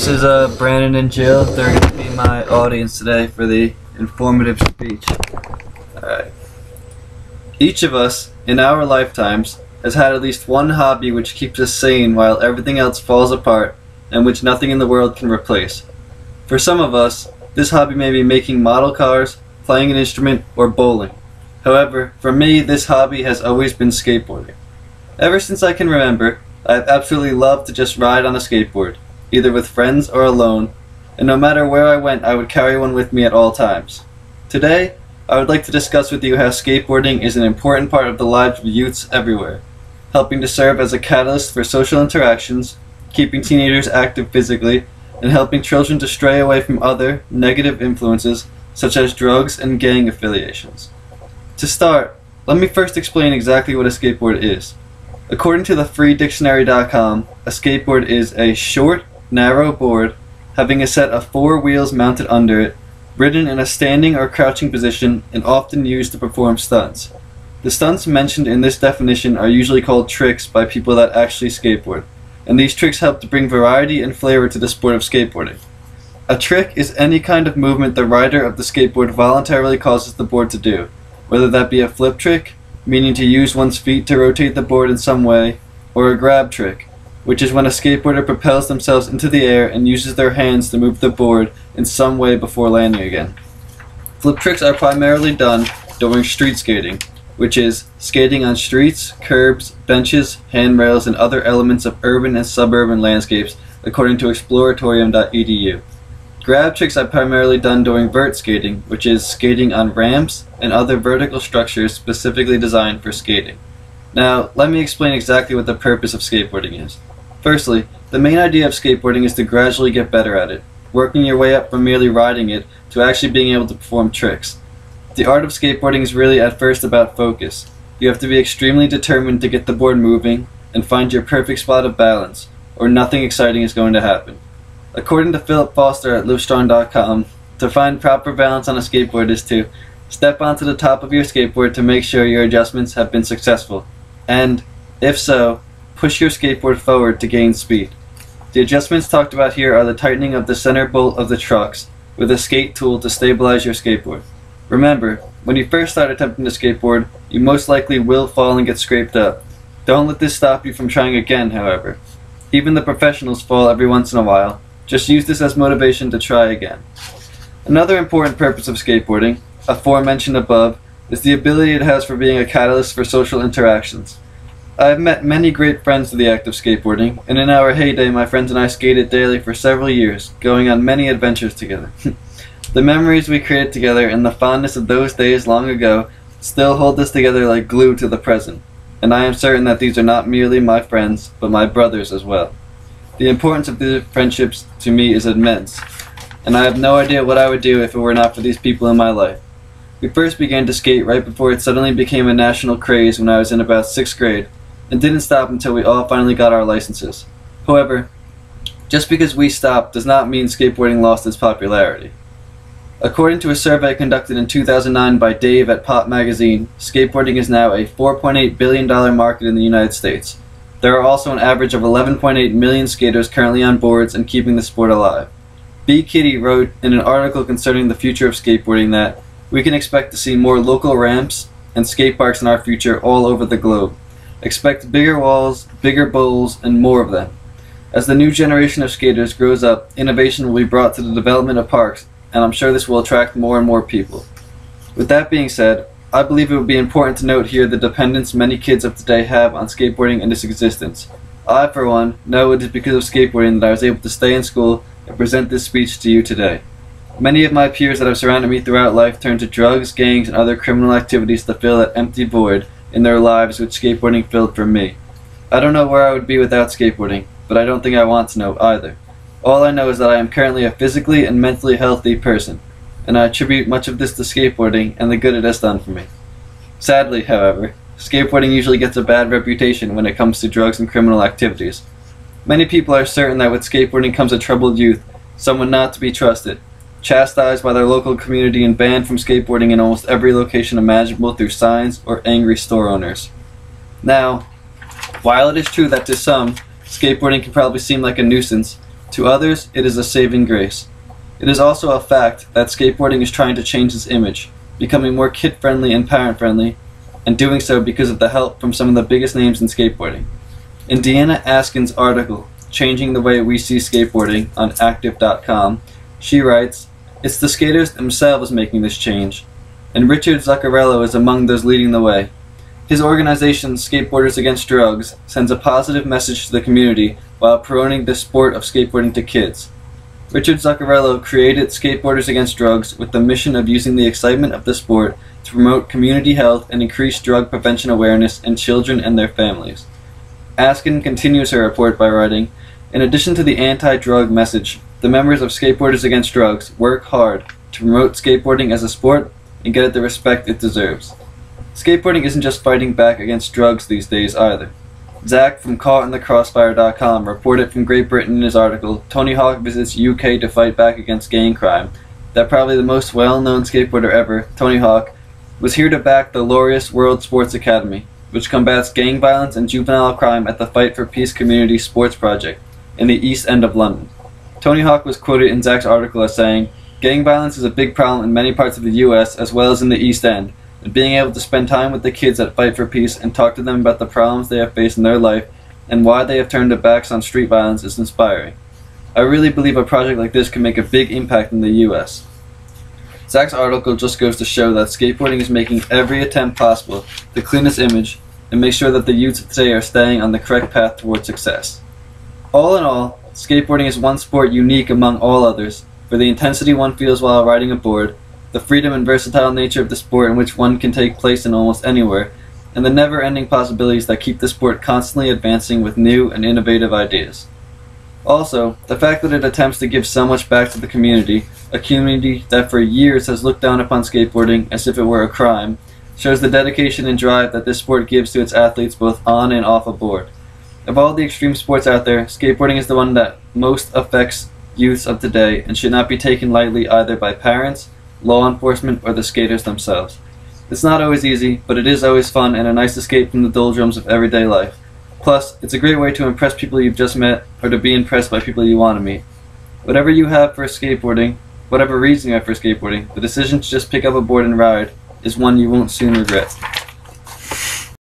This is Brandon and Jill. They're going to be my audience today for the informative speech. Alright. Each of us, in our lifetimes, has had at least one hobby which keeps us sane while everything else falls apart and which nothing in the world can replace. For some of us, this hobby may be making model cars, playing an instrument, or bowling. However, for me, this hobby has always been skateboarding. Ever since I can remember, I have absolutely loved to just ride on a skateboard, either with friends or alone, and no matter where I went, I would carry one with me at all times. Today, I would like to discuss with you how skateboarding is an important part of the lives of youths everywhere, helping to serve as a catalyst for social interactions, keeping teenagers active physically, and helping children to stray away from other, negative influences such as drugs and gang affiliations. To start, let me first explain exactly what a skateboard is. According to the freedictionary.com, a skateboard is a short, narrow board having a set of 4 wheels mounted under it, ridden in a standing or crouching position, and often used to perform stunts. The stunts mentioned in this definition are usually called tricks by people that actually skateboard, and these tricks help to bring variety and flavor to the sport of skateboarding. A trick is any kind of movement the rider of the skateboard voluntarily causes the board to do, whether that be a flip trick, meaning to use one's feet to rotate the board in some way, or a grab trick, which is when a skateboarder propels themselves into the air and uses their hands to move the board in some way before landing again. Flip tricks are primarily done during street skating, which is skating on streets, curbs, benches, handrails, and other elements of urban and suburban landscapes, according to exploratorium.edu. Grab tricks are primarily done during vert skating, which is skating on ramps and other vertical structures specifically designed for skating. Now, let me explain exactly what the purpose of skateboarding is. Firstly, the main idea of skateboarding is to gradually get better at it, working your way up from merely riding it to actually being able to perform tricks. The art of skateboarding is really at first about focus. You have to be extremely determined to get the board moving and find your perfect spot of balance, or nothing exciting is going to happen. According to Philip Foster at Livestrong.com, to find proper balance on a skateboard is to step onto the top of your skateboard to make sure your adjustments have been successful, and, if so, push your skateboard forward to gain speed. The adjustments talked about here are the tightening of the center bolt of the trucks with a skate tool to stabilize your skateboard. Remember, when you first start attempting to skateboard, you most likely will fall and get scraped up. Don't let this stop you from trying again, however. Even the professionals fall every once in a while. Just use this as motivation to try again. Another important purpose of skateboarding, aforementioned above, is the ability it has for being a catalyst for social interactions. I have met many great friends through the act of skateboarding, and in our heyday my friends and I skated daily for several years, going on many adventures together. The memories we created together and the fondness of those days long ago still hold us together like glue to the present, and I am certain that these are not merely my friends, but my brothers as well. The importance of these friendships to me is immense, and I have no idea what I would do if it were not for these people in my life. We first began to skate right before it suddenly became a national craze when I was in about 6th grade, and didn't stop until we all finally got our licenses. However, just because we stopped does not mean skateboarding lost its popularity. According to a survey conducted in 2009 by Dave at Pop Magazine, skateboarding is now a $4.8 billion market in the United States. There are also an average of 11.8 million skaters currently on boards and keeping the sport alive. B. Kitty wrote in an article concerning the future of skateboarding that we can expect to see more local ramps and skate parks in our future all over the globe. Expect bigger walls, bigger bowls, and more of them. As the new generation of skaters grows up, innovation will be brought to the development of parks, and I'm sure this will attract more and more people. With that being said, I believe it would be important to note here the dependence many kids of today have on skateboarding and its existence. I, for one, know it is because of skateboarding that I was able to stay in school and present this speech to you today. Many of my peers that have surrounded me throughout life turned to drugs, gangs, and other criminal activities to fill that empty void in their lives which skateboarding filled for me. I don't know where I would be without skateboarding, but I don't think I want to know either. All I know is that I am currently a physically and mentally healthy person, and I attribute much of this to skateboarding and the good it has done for me. Sadly, however, skateboarding usually gets a bad reputation when it comes to drugs and criminal activities. Many people are certain that with skateboarding comes a troubled youth, someone not to be trusted, chastised by their local community and banned from skateboarding in almost every location imaginable through signs or angry store owners. Now, while it is true that to some, skateboarding can probably seem like a nuisance, To others, it is a saving grace. It is also a fact that skateboarding is trying to change its image, becoming more kid-friendly and parent-friendly, and doing so because of the help from some of the biggest names in skateboarding. In Deanna Askin's article, Changing the Way We See Skateboarding, on active.com, she writes, "It's the skaters themselves making this change, and Richard Zuccarello is among those leading the way. His organization, Skateboarders Against Drugs, sends a positive message to the community while promoting the sport of skateboarding to kids. Richard Zuccarello created Skateboarders Against Drugs with the mission of using the excitement of the sport to promote community health and increase drug prevention awareness in children and their families." Askin continues her report by writing, "In addition to the anti-drug message, the members of Skateboarders Against Drugs work hard to promote skateboarding as a sport and get it the respect it deserves. Skateboarding isn't just fighting back against drugs these days either." Zach from CaughtInTheCrossfire.com reported from Great Britain in his article, "Tony Hawk Visits UK to Fight Back Against Gang Crime," that probably the most well-known skateboarder ever, Tony Hawk, was here to back the Laureus World Sports Academy, which combats gang violence and juvenile crime at the Fight for Peace Community Sports Project in the East End of London. Tony Hawk was quoted in Zach's article as saying, "Gang violence is a big problem in many parts of the US as well as in the East End, and being able to spend time with the kids at Fight for Peace and talk to them about the problems they have faced in their life and why they have turned their backs on street violence is inspiring. I really believe a project like this can make a big impact in the US." Zach's article just goes to show that skateboarding is making every attempt possible to clean its image and make sure that the youths of today are staying on the correct path towards success. All in all, skateboarding is one sport unique among all others for the intensity one feels while riding a board, the freedom and versatile nature of the sport in which one can take place in almost anywhere, and the never-ending possibilities that keep the sport constantly advancing with new and innovative ideas. Also, the fact that it attempts to give so much back to the community, a community that for years has looked down upon skateboarding as if it were a crime, shows the dedication and drive that this sport gives to its athletes both on and off a board. Of all the extreme sports out there, skateboarding is the one that most affects youths of today and should not be taken lightly either by parents, law enforcement, or the skaters themselves. It's not always easy, but it is always fun and a nice escape from the doldrums of everyday life. Plus, it's a great way to impress people you've just met or to be impressed by people you want to meet. Whatever you have for skateboarding, whatever reason you have for skateboarding, the decision to just pick up a board and ride is one you won't soon regret.